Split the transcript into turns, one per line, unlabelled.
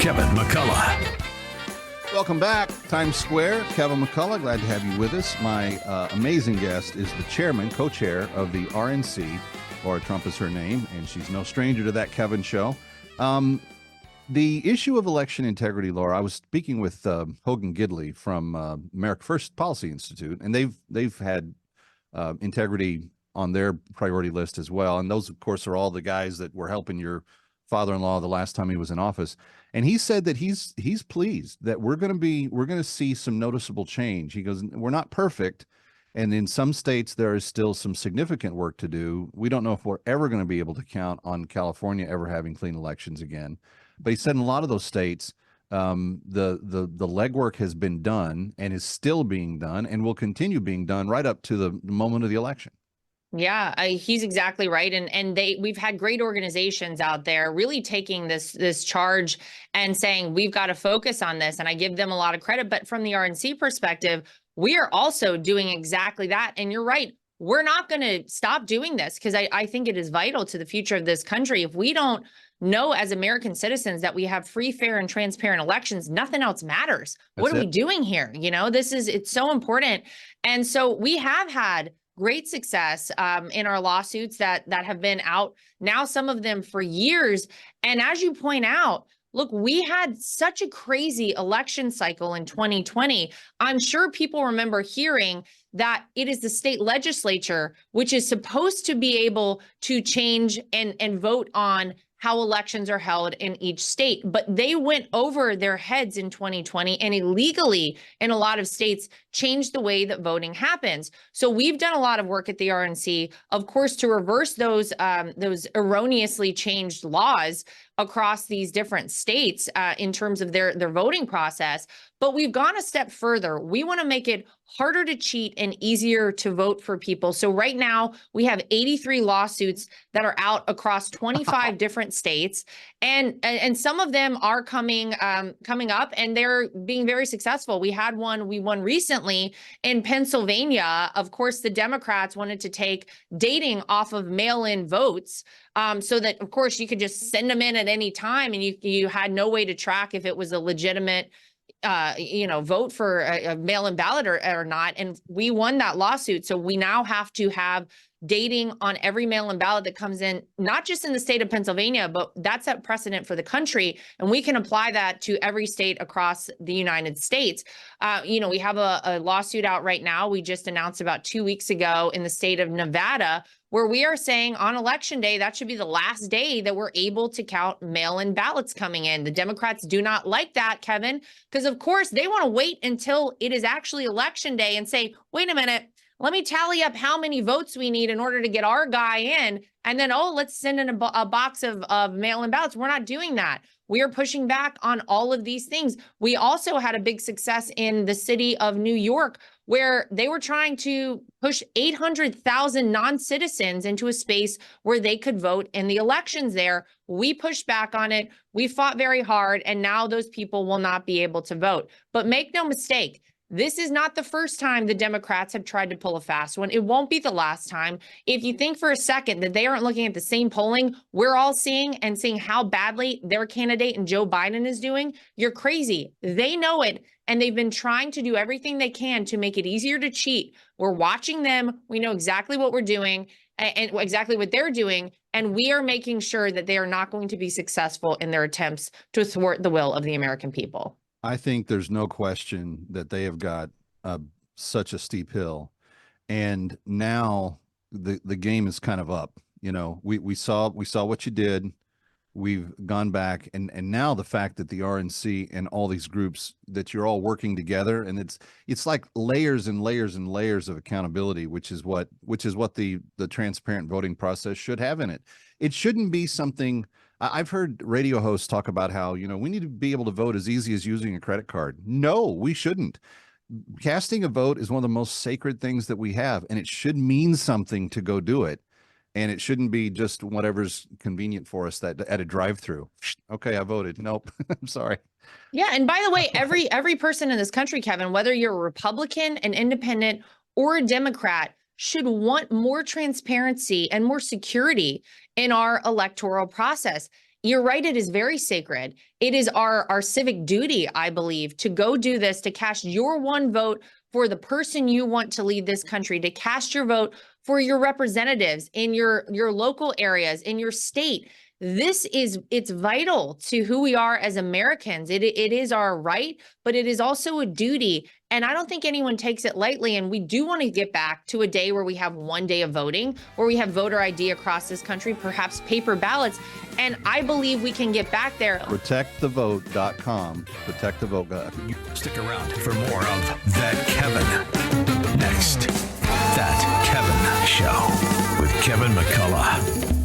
Kevin McCullough.
Welcome back, Times Square. Kevin McCullough, glad to have you with us. My amazing guest is the chairman, co-chair of the RNC. Laura Trump is her name, and she's no stranger to that Kevin show. The issue of election integrity, Laura, I was speaking with Hogan Gidley from America First Policy Institute, and they've had integrity on their priority list as well. And those, of course, are all the guys that were helping your father-in-law the last time he was in office. And he said that he's pleased that we're going to see some noticeable change. He goes, we're not perfect. And in some states, there is still some significant work to do. We don't know if we're ever going to be able to count on California ever having clean elections again. But he said in a lot of those states, the legwork has been done and is still being done and will continue being done right up to the moment of the election.
Yeah, he's exactly right. And we've had great organizations out there really taking this charge and saying, we've got to focus on this. And I give them a lot of credit. But from the RNC perspective, we are also doing exactly that. And you're right. We're not going to stop doing this because I think it is vital to the future of this country. If we don't know as American citizens that we have free, fair, and transparent elections, nothing else matters. What are we doing here? You know, it's so important. And so we have had great success in our lawsuits that have been out now, some of them for years. And as you point out, look, we had such a crazy election cycle in 2020. I'm sure people remember hearing that it is the state legislature which is supposed to be able to change and vote on how elections are held in each state. But they went over their heads in 2020 and illegally in a lot of states changed the way that voting happens. So we've done a lot of work at the RNC, of course, to reverse those erroneously changed laws across these different states in terms of their voting process. But we've gone a step further. We want to make it harder to cheat and easier to vote for people. So right now we have 83 lawsuits that are out across 25 different states, and some of them are coming up, and they're being very successful. We won recently in Pennsylvania. Of course, the Democrats wanted to take dating off of mail-in votes, so that, of course, you could just send them in at any time, and you had no way to track if it was a legitimate vote for a mail-in ballot or not. And we won that lawsuit. So we now have to have dating on every mail-in ballot that comes in, not just in the state of Pennsylvania, but that's a precedent for the country. And we can apply that to every state across the United States. We have a lawsuit out right now. We just announced about 2 weeks ago in the state of Nevada, where we are saying on election day, that should be the last day that we're able to count mail-in ballots coming in. The Democrats do not like that, Kevin, because of course they want to wait until it is actually election day and say, wait a minute, let me tally up how many votes we need in order to get our guy in. And then, let's send in a box of mail-in ballots. We're not doing that. We are pushing back on all of these things. We also had a big success in the city of New York, where they were trying to push 800,000 non-citizens into a space where they could vote in the elections there. We pushed back on it. We fought very hard, and now those people will not be able to vote. But make no mistake, this is not the first time the Democrats have tried to pull a fast one. It won't be the last time. If you think for a second that they aren't looking at the same polling we're all seeing and seeing how badly their candidate and Joe Biden is doing, you're crazy. They know it, and they've been trying to do everything they can to make it easier to cheat. We're watching them. We know exactly what we're doing and exactly what they're doing, and we are making sure that they are not going to be successful in their attempts to thwart the will of the American people.
I think there's no question that they have got such a steep hill, and now the game is kind of up. You know, we saw what you did. We've gone back, and now the fact that the RNC and all these groups, that you're all working together, and it's like layers and layers and layers of accountability, which is what the transparent voting process should have in it. It shouldn't be something. I've heard radio hosts talk about how, we need to be able to vote as easy as using a credit card. No, we shouldn't. Casting a vote is one of the most sacred things that we have, and it should mean something to go do it. And it shouldn't be just whatever's convenient for us that at a drive-through. Okay, I voted. Nope, I'm sorry.
Yeah, and by the way, every person in this country, Kevin, whether you're a Republican, an independent, or a Democrat, should want more transparency and more security in our electoral process. you're right, it is very sacred. It is our civic duty, I believe, to go do this, to cast your one vote for the person you want to lead this country, to cast your vote for your representatives in your local areas, in your state. It's vital to who we are as Americans. It is our right, but it is also a duty. And I don't think anyone takes it lightly. And we do want to get back to a day where we have one day of voting, where we have voter ID across this country, perhaps paper ballots. And I believe we can get back there.
ProtectTheVote.com. Protect the Vote.
Stick around for more of That Kevin. Next, That Kevin Show with Kevin McCullough.